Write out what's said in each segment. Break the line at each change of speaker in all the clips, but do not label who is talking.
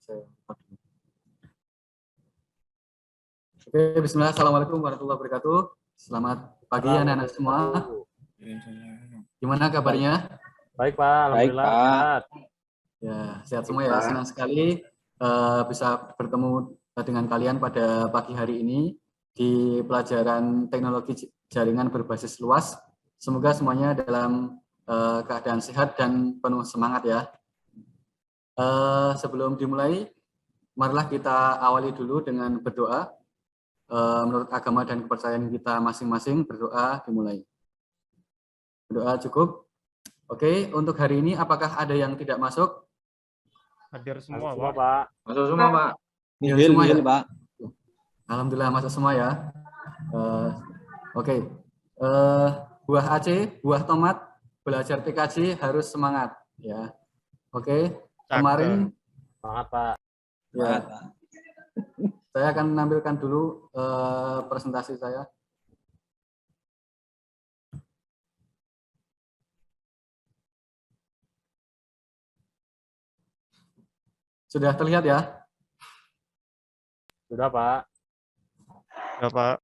Oke, bismillah. Assalamualaikum warahmatullahi wabarakatuh. Selamat pagi anak-anak semua. Gimana kabarnya?
Baik, Pak. Alhamdulillah.
Baik, Pak.
Sehat.
Ya, sehat semua ya. Senang sekali bisa bertemu dengan kalian pada pagi hari ini di pelajaran teknologi jaringan berbasis luas. Semoga semuanya dalam keadaan sehat dan penuh semangat ya. Sebelum dimulai, marilah kita awali dulu dengan berdoa. Menurut agama dan kepercayaan kita masing-masing, berdoa dimulai. Berdoa cukup. Oke, untuk hari ini apakah ada yang tidak masuk?
Hadir semua, Pak.
Masuk semua, Pak.
Nihil,
Nihil,
ya?
Pak.
Alhamdulillah masuk semua ya. Oke. Buah Aceh, buah tomat, belajar PKJ harus semangat ya. Oke. Kemarin
semangat, Pak.
Ya. Saya akan menampilkan dulu presentasi saya. Sudah terlihat ya?
Sudah, Pak.
Ya, Pak.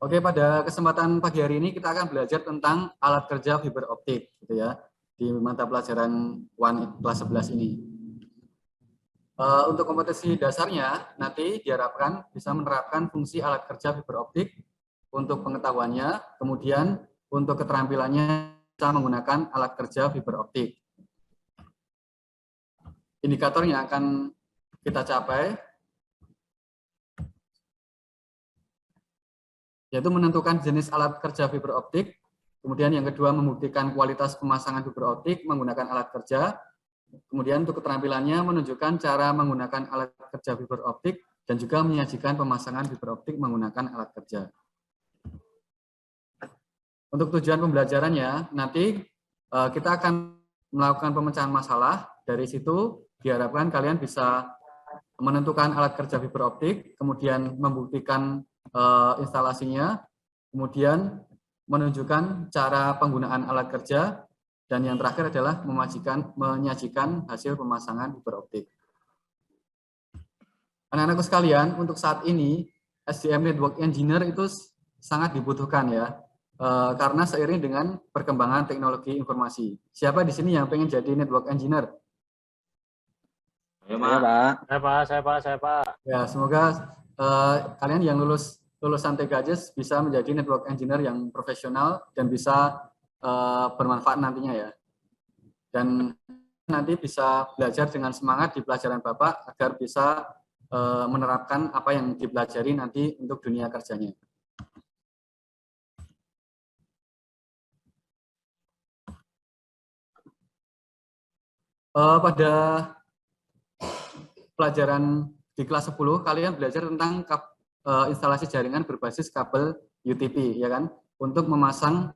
Oke, pada kesempatan pagi hari ini kita akan belajar tentang alat kerja fiber optik, gitu ya, di mata pelajaran kelas 11 ini. Untuk kompetensi dasarnya, nanti diharapkan bisa menerapkan fungsi alat kerja fiber optik untuk pengetahuannya, kemudian untuk keterampilannya bisa menggunakan alat kerja fiber optik. Indikator yang akan kita capai yaitu menentukan jenis alat kerja fiber optik, kemudian yang kedua membuktikan kualitas pemasangan fiber optik menggunakan alat kerja, kemudian untuk keterampilannya menunjukkan cara menggunakan alat kerja fiber optik dan juga menyajikan pemasangan fiber optik menggunakan alat kerja. Untuk tujuan pembelajarannya, nanti kita akan melakukan pemecahan masalah. Dari situ diharapkan kalian bisa menentukan alat kerja fiber optik, kemudian membuktikan instalasinya, kemudian menunjukkan cara penggunaan alat kerja, dan yang terakhir adalah menyajikan hasil pemasangan fiber optik. Anak-anakku sekalian, untuk saat ini SDM Network Engineer itu sangat dibutuhkan ya, karena seiring dengan perkembangan teknologi informasi. Siapa di sini yang pengen jadi Network Engineer?
Ya, Pak.
Saya, Pak.
Ya, semoga kalian yang lulusan TKJ bisa menjadi Network Engineer yang profesional dan bisa bermanfaat nantinya ya. Dan nanti bisa belajar dengan semangat di pelajaran Bapak agar bisa menerapkan apa yang dipelajari nanti untuk dunia kerjanya. Pada pelajaran di kelas 10 kalian belajar tentang instalasi jaringan berbasis kabel UTP ya kan, untuk memasang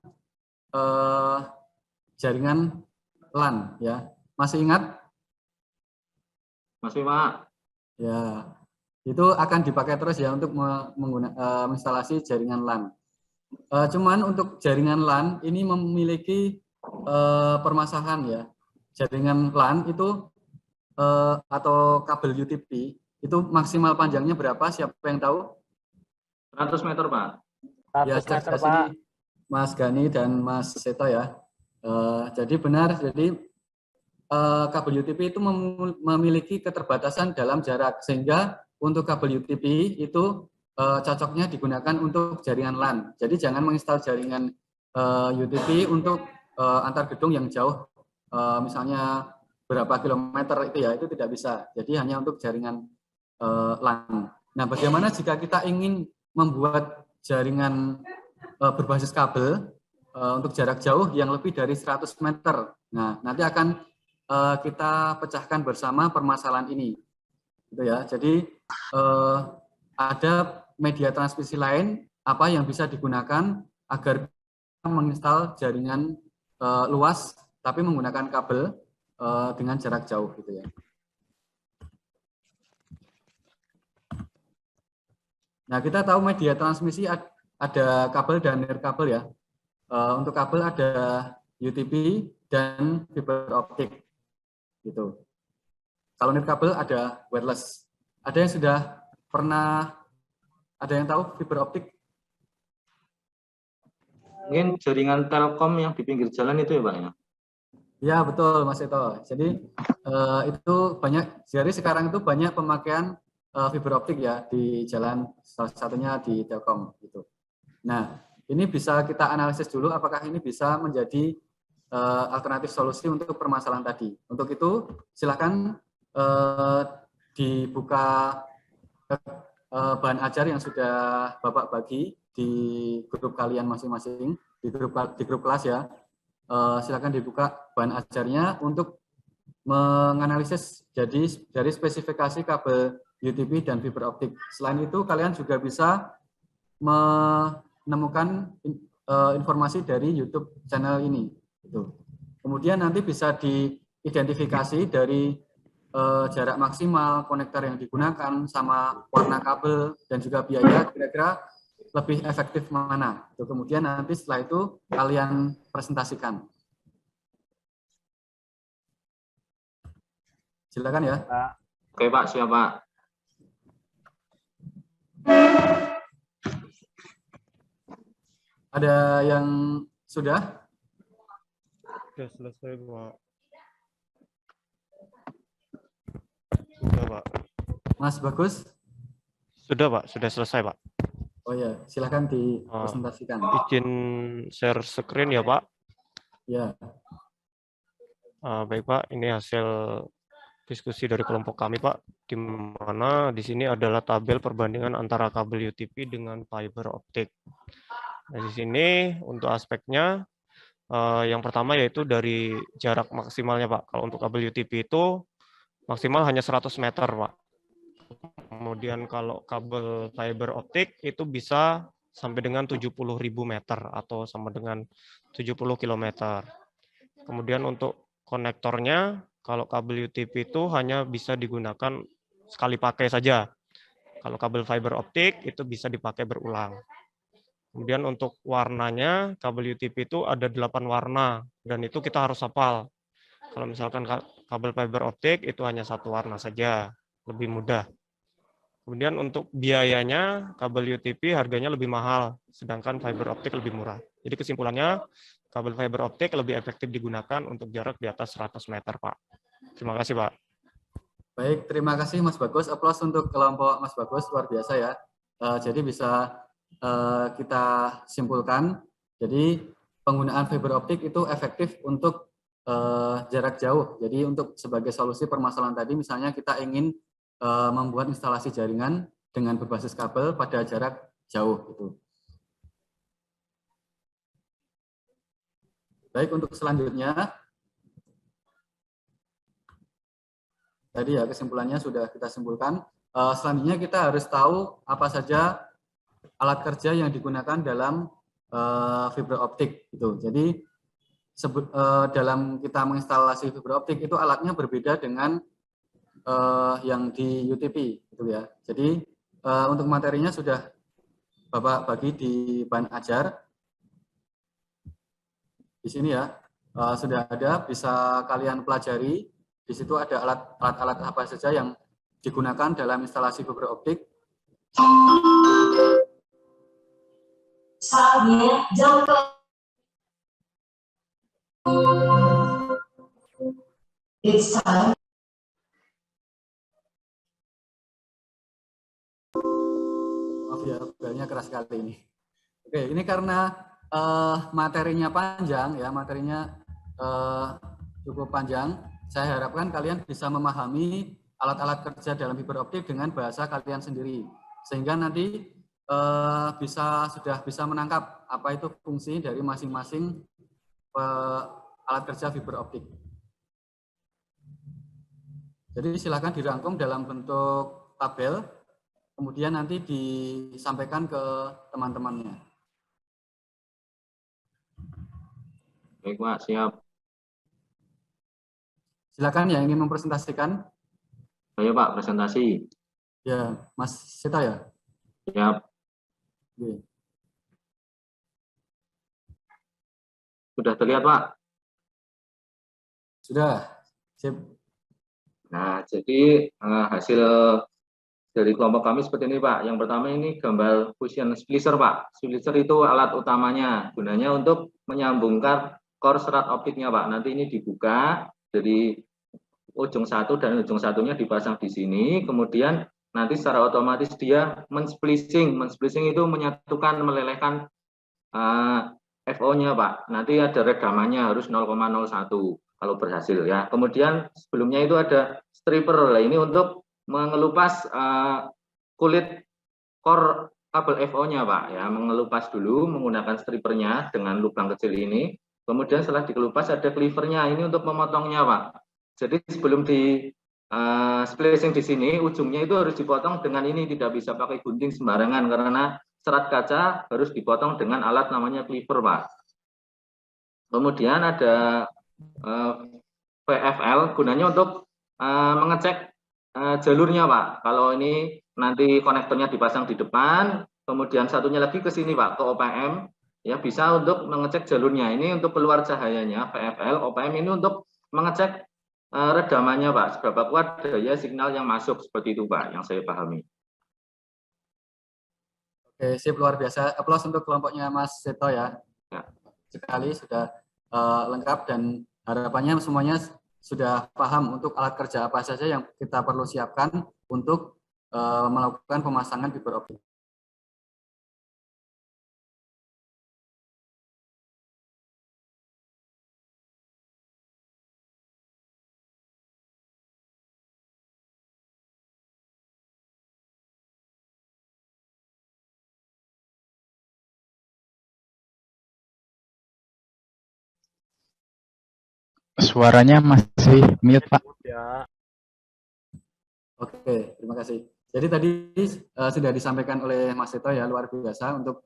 jaringan LAN ya. Masih ingat?
Masih, Pak.
Ya. Itu akan dipakai terus ya untuk menginstalasi jaringan LAN. Cuman untuk jaringan LAN ini memiliki permasalahan ya. Jaringan LAN itu atau kabel UTP itu maksimal panjangnya berapa? Siapa yang tahu?
100 meter, Pak.
100
Ya,
meter, Pak.
Mas Gani dan Mas Seto ya. Jadi benar, jadi kabel UTP itu memiliki keterbatasan dalam jarak, sehingga untuk kabel UTP itu cocoknya digunakan untuk jaringan LAN. Jadi jangan menginstal jaringan UTP untuk antar gedung yang jauh, misalnya berapa kilometer itu ya, itu tidak bisa. Jadi hanya untuk jaringan LAN. Nah, bagaimana jika kita ingin membuat jaringan berbasis kabel untuk jarak jauh yang lebih dari 100 meter? Nah, nanti akan kita pecahkan bersama permasalahan ini. Gitu ya. Jadi ada media transmisi lain apa yang bisa digunakan agar menginstal jaringan luas tapi menggunakan kabel dengan jarak jauh gitu ya. Nah, kita tahu media transmisi ada kabel dan nirkabel ya. Untuk kabel ada UTP, dan fiber optik. Gitu. Kalau nirkabel ada wireless. Ada yang sudah pernah, ada yang tahu fiber optik?
Mungkin jaringan Telkom yang di pinggir jalan itu ya Pak ya?
Ya betul Mas Eto. Jadi itu banyak, jadi sekarang itu banyak pemakaian fiber optik ya di jalan, salah satunya di Telkom gitu. Nah, ini bisa kita analisis dulu apakah ini bisa menjadi alternatif solusi untuk permasalahan tadi. Untuk itu silakan dibuka bahan ajar yang sudah Bapak bagi di grup kalian masing-masing, di grup kelas ya. Silakan dibuka bahan ajarnya untuk menganalisis jadi dari spesifikasi kabel UTP dan fiber optik. Selain itu kalian juga bisa menemukan informasi dari YouTube channel ini. Kemudian nanti bisa diidentifikasi dari jarak maksimal, konektor yang digunakan, sama warna kabel dan juga biaya kira-kira lebih efektif mana. Kemudian nanti setelah itu kalian presentasikan. Silakan ya.
Oke Pak, siap Pak.
Ada yang sudah?
Sudah selesai, Pak. Sudah, Pak.
Mas Bagus?
Sudah, Pak. Sudah selesai, Pak.
Oh ya, silakan dipresentasikan.
Izin share screen ya, Pak.
Ya.
Baik, Pak. Ini hasil diskusi dari kelompok kami, Pak. Di mana di sini adalah tabel perbandingan antara kabel UTP dengan fiber optik. Nah, di sini untuk aspeknya, yang pertama yaitu dari jarak maksimalnya, Pak. Kalau untuk kabel UTP itu maksimal hanya 100 meter, Pak. Kemudian kalau kabel fiber optik itu bisa sampai dengan 70.000 meter atau sama dengan 70 km. Kemudian untuk konektornya, kalau kabel UTP itu hanya bisa digunakan sekali pakai saja. Kalau kabel fiber optik itu bisa dipakai berulang. Kemudian untuk warnanya, kabel UTP itu ada 8 warna, dan itu kita harus hafal. Kalau misalkan kabel fiber optik itu hanya satu warna saja, lebih mudah. Kemudian untuk biayanya, kabel UTP harganya lebih mahal, sedangkan fiber optik lebih murah. Jadi kesimpulannya, kabel fiber optik lebih efektif digunakan untuk jarak di atas 100 meter, Pak. Terima kasih, Pak.
Baik, terima kasih Mas Bagus. Aplaus untuk kelompok Mas Bagus, luar biasa ya. Jadi bisa kita simpulkan, jadi penggunaan fiber optik itu efektif untuk jarak jauh. Jadi untuk sebagai solusi permasalahan tadi, misalnya kita ingin membuat instalasi jaringan dengan berbasis kabel pada jarak jauh. Gitu. Baik, untuk selanjutnya, tadi ya kesimpulannya sudah kita simpulkan. Selanjutnya kita harus tahu apa saja alat kerja yang digunakan dalam fiber optik. Gitu. Jadi dalam kita menginstalasi fiber optik itu alatnya berbeda dengan yang di UTP, gitu ya. Jadi untuk materinya sudah Bapak bagi di bahan ajar. Di sini ya, sudah ada, bisa kalian pelajari. Di situ ada alat-alat apa saja yang digunakan dalam instalasi fiber optik.
Saatnya jam It's time.
Maaf ya, belnya keras sekali ini. Oke, ini karena materinya panjang ya, materinya cukup panjang. Saya harapkan kalian bisa memahami alat-alat kerja dalam fiber optik dengan bahasa kalian sendiri, sehingga nanti sudah bisa menangkap apa itu fungsi dari masing-masing alat kerja fiber optik. Jadi silakan dirangkum dalam bentuk tabel, kemudian nanti disampaikan ke teman-temannya.
Baik Pak, siap.
Silakan yang ingin mempresentasikan.
Saya Pak, presentasi.
Ya, Mas Sita ya?
Siap.
Oke.
Sudah terlihat Pak?
Sudah. Sip.
Nah, jadi hasil dari kelompok kami seperti ini, Pak. Yang pertama ini gambar fusion splicer, Pak. Splicer itu alat utamanya, gunanya untuk menyambungkan core serat optiknya, Pak. Nanti ini dibuka, jadi ujung satu dan ujung satunya dipasang di sini, kemudian nanti secara otomatis dia men-splicing. Men-splicing itu menyatukan, melelehkan FO-nya, Pak. Nanti ada redamannya harus 0,01 kalau berhasil ya. Kemudian sebelumnya itu ada stripper. Nah, ini untuk mengelupas kulit core kabel FO-nya, Pak ya. Mengelupas dulu menggunakan strippernya dengan lubang kecil ini. Kemudian setelah dikelupas ada cleavernya. Ini untuk memotongnya, Pak. Jadi sebelum di splicing di sini, ujungnya itu harus dipotong dengan ini, tidak bisa pakai gunting sembarangan karena serat kaca harus dipotong dengan alat namanya cleaver, Pak. Kemudian ada VFL, gunanya untuk mengecek jalurnya, Pak. Kalau ini nanti konektornya dipasang di depan, kemudian satunya lagi ke sini, Pak, ke OPM, ya bisa untuk mengecek jalurnya. Ini untuk keluar cahayanya, VFL, OPM ini untuk mengecek redamannya, Pak, seberapa kuat daya signal yang masuk, seperti itu, Pak, yang saya pahami.
Oke, sip, luar biasa. Aplaus untuk kelompoknya Mas Seto ya. Sekali sudah lengkap dan harapannya semuanya sudah paham untuk alat kerja apa saja yang kita perlu siapkan untuk melakukan pemasangan fiber optik.
Suaranya masih mute, Pak.
Ya.
Oke, terima kasih. Jadi tadi sudah disampaikan oleh Mas Seto ya, luar biasa untuk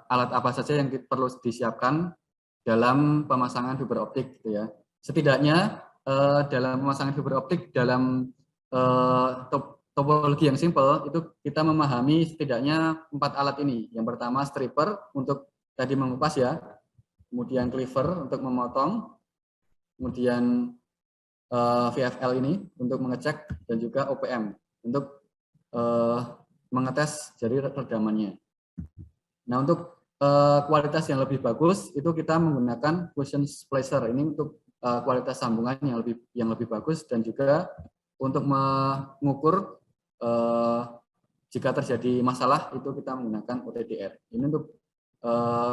alat apa saja yang perlu disiapkan dalam pemasangan fiber optik gitu ya. Setidaknya dalam pemasangan fiber optik dalam topologi yang simpel itu kita memahami setidaknya 4 alat ini. Yang pertama stripper untuk tadi mengupas ya, kemudian cleaver untuk memotong, kemudian VFL ini untuk mengecek, dan juga OPM untuk mengetes jari redamannya. Nah, untuk kualitas yang lebih bagus itu kita menggunakan fusion splicer ini untuk kualitas sambungan yang lebih bagus, dan juga untuk mengukur jika terjadi masalah itu kita menggunakan OTDR. Ini untuk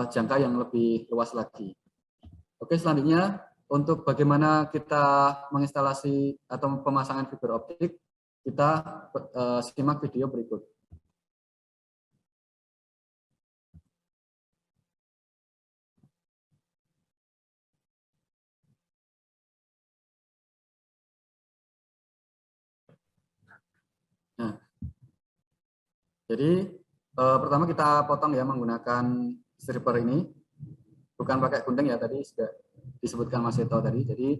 jangka yang lebih luas lagi. Oke, selanjutnya untuk bagaimana kita menginstalasi atau pemasangan fiber optik, kita simak video berikut. Nah, jadi pertama kita potong ya menggunakan stripper ini, bukan pakai gunting ya, tadi sudah disebutkan Mas Seto tadi. Jadi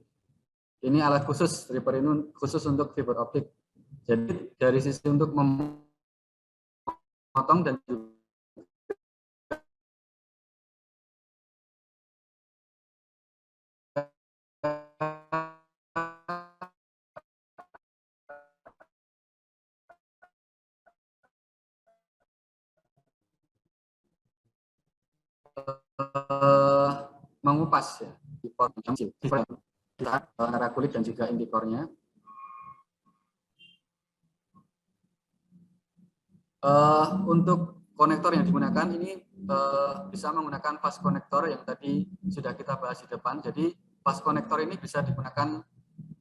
ini alat khusus, stripper ini khusus untuk fiber optik. Jadi dari sisi untuk memotong dan juga mengupas ya antara kulit dan juga inti core-nya. Untuk konektor yang digunakan ini bisa menggunakan fast konektor yang tadi sudah kita bahas di depan. Jadi fast konektor ini bisa digunakan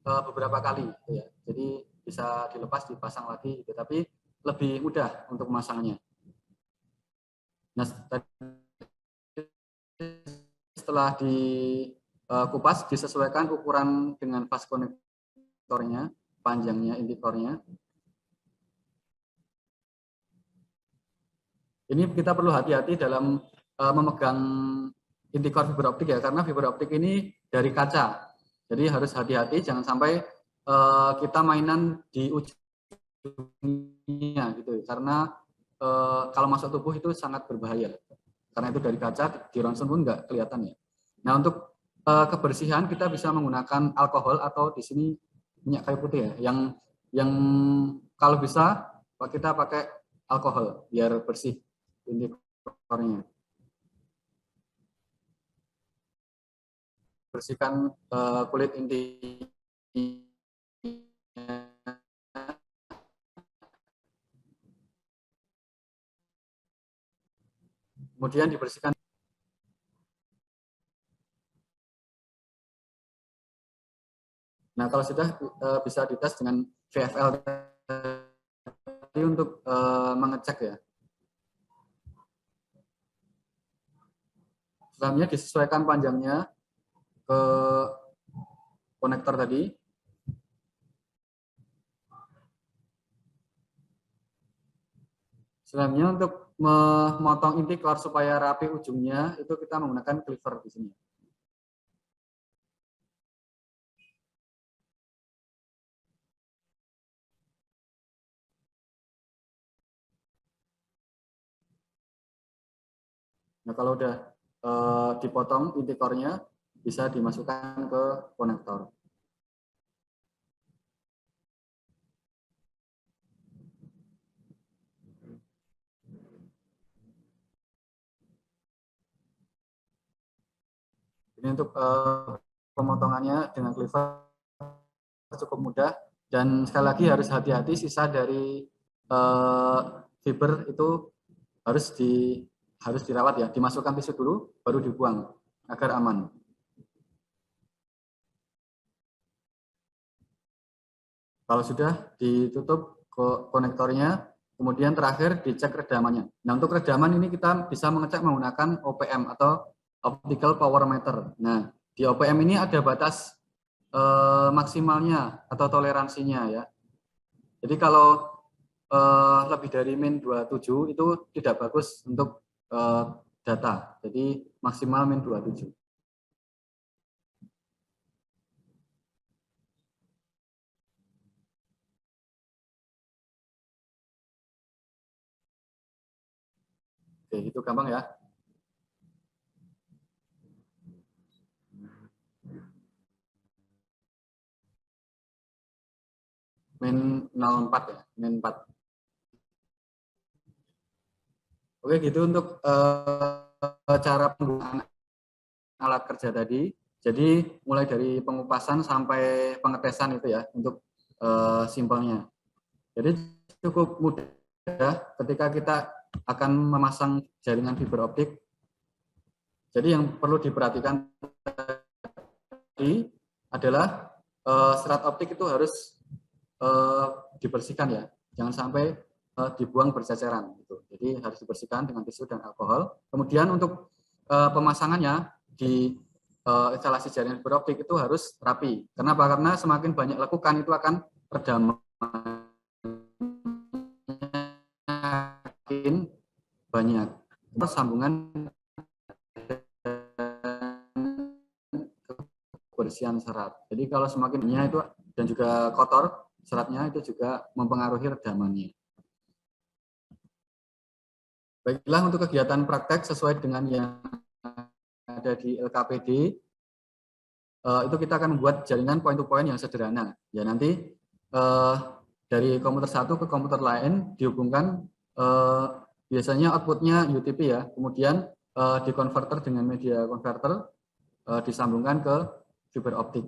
beberapa kali, gitu ya. Jadi bisa dilepas, dipasang lagi, gitu. Tapi lebih mudah untuk memasangnya. Nah, setelah dikupas disesuaikan ukuran dengan fast konektornya, panjangnya, inti core-nya. Ini kita perlu hati-hati dalam memegang inti core fiber optik ya, karena fiber optik ini dari kaca. Jadi harus hati-hati, jangan sampai kita mainan di ujungnya gitu, karena kalau masuk tubuh itu sangat berbahaya. Karena itu dari kaca, di ronsen pun nggak kelihatan ya. Nah, untuk kebersihan kita bisa menggunakan alkohol atau di sini minyak kayu putih ya. Yang kalau bisa kita pakai alkohol biar bersih inti kornya. Bersihkan kulit inti. Kemudian dibersihkan. Nah, kalau sudah bisa dites dengan VFL untuk mengecek ya. Selanjutnya disesuaikan panjangnya ke konektor tadi. Selanjutnya untuk memotong inti core supaya rapi ujungnya itu kita menggunakan cleaver di sini. Nah, kalau udah dipotong inti core-nya bisa dimasukkan ke konektor. Ini untuk pemotongannya dengan cleaver cukup mudah, dan sekali lagi harus hati-hati sisa dari fiber itu harus dirawat ya, dimasukkan tisu dulu baru dibuang agar aman. Kalau sudah ditutup konektornya, kemudian terakhir dicek redamannya. Nah, untuk redaman ini kita bisa mengecek menggunakan OPM atau Optical Power Meter. Nah, di OPM ini ada batas maksimalnya atau toleransinya ya. Jadi kalau lebih dari min 27 itu tidak bagus untuk data. Jadi maksimal min 27. Oke, itu gampang ya. Min 04 ya, min 4. Oke, gitu untuk cara penggunaan alat kerja tadi. Jadi mulai dari pengupasan sampai pengetesan itu ya untuk simpelnya. Jadi cukup mudah ketika kita akan memasang jaringan fiber optik. Jadi yang perlu diperhatikan tadi adalah serat optik itu harus dibersihkan ya, jangan sampai dibuang berceceran gitu. Jadi harus dibersihkan dengan tisu dan alkohol. Kemudian untuk pemasangannya di instalasi jaringan fiber optik itu harus rapi. Kenapa? Karena semakin banyak lekukan itu akan redaman banyak. Sambungan kebersihan serat. Jadi kalau semakin banyak itu dan juga kotor seratnya itu juga mempengaruhi redamannya. Baiklah, untuk kegiatan praktek sesuai dengan yang ada di LKPD itu kita akan membuat jaringan point to point yang sederhana. Ya, nanti dari komputer satu ke komputer lain dihubungkan biasanya outputnya UTP ya, kemudian di converter dengan media converter disambungkan ke fiber optik,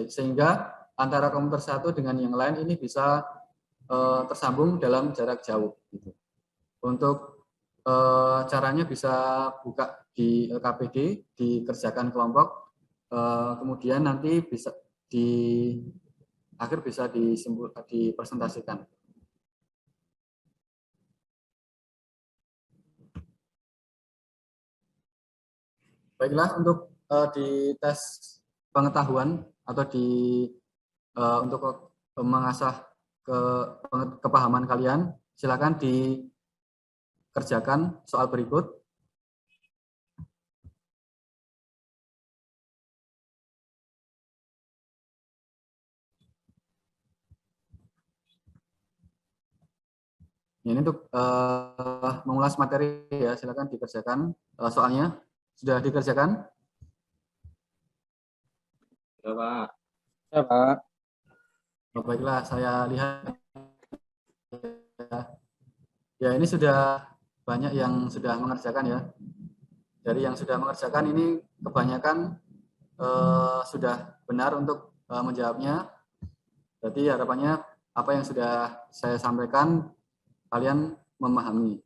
sehingga antara komputer satu dengan yang lain ini bisa tersambung dalam jarak jauh. Gitu. Untuk caranya bisa buka di LKPD, dikerjakan kelompok, kemudian nanti bisa di akhir bisa dipresentasikan. Baiklah, untuk di tes pengetahuan atau untuk mengasah kepahaman kalian, silakan dikerjakan soal berikut. Ini untuk mengulas materi ya, silakan dikerjakan soalnya. Sudah dikerjakan?
Ya, Pak.
Ya, Pak.
Oh, baiklah, saya lihat ya ini sudah banyak yang sudah mengerjakan ya. Dari yang sudah mengerjakan ini kebanyakan sudah benar untuk menjawabnya. Berarti harapannya apa yang sudah saya sampaikan kalian memahami.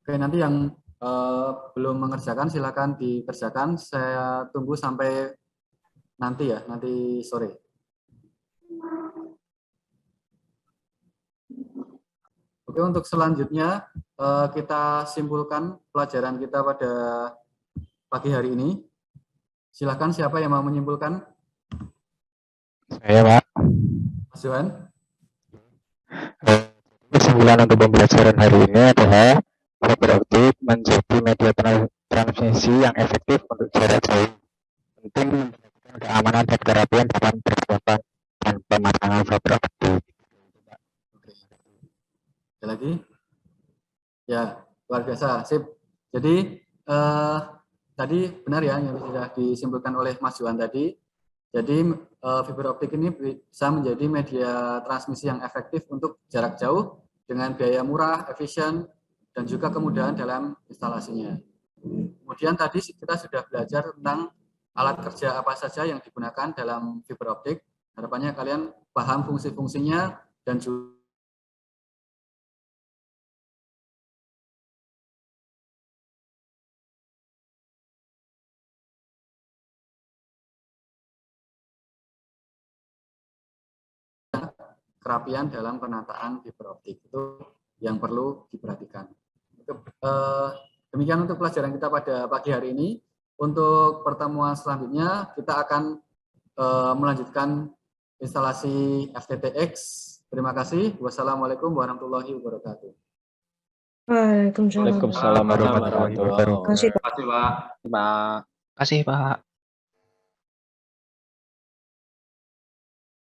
Oke, nanti yang belum mengerjakan silakan dikerjakan. Saya tunggu sampai nanti ya, nanti sore. Oke, untuk selanjutnya kita simpulkan pelajaran kita pada pagi hari ini. Silakan siapa yang mau menyimpulkan?
Saya, Pak.
Mas Johan.
Kesimpulan untuk pembelajaran hari ini adalah fiber optik menjadi media transmisi yang efektif untuk jarak jauh. Penting memperhatikan keamanan dan kerapian dalam perawatan dan pemasangan fiber optik.
Ada lagi? Ya, luar biasa. Sip. Jadi tadi benar ya yang sudah disimpulkan oleh Mas Johan tadi. Jadi fiber optik ini bisa menjadi media transmisi yang efektif untuk jarak jauh dengan biaya murah, efisien, dan juga kemudahan dalam instalasinya. Kemudian tadi kita sudah belajar tentang alat kerja apa saja yang digunakan dalam fiber optik. Harapannya kalian paham fungsi-fungsinya dan juga kerapian dalam penataan fiber optik. Itu yang perlu diperhatikan. Demikian untuk pelajaran kita pada pagi hari ini. Untuk pertemuan selanjutnya kita akan melanjutkan instalasi FTTX. Terima kasih. Wassalamualaikum warahmatullahi wabarakatuh.
Waalaikumsalam.
Waalaikumsalam warahmatullahi wabarakatuh.
Terima kasih, Pak.
Terima kasih, Pak.
Terima kasih, Pak.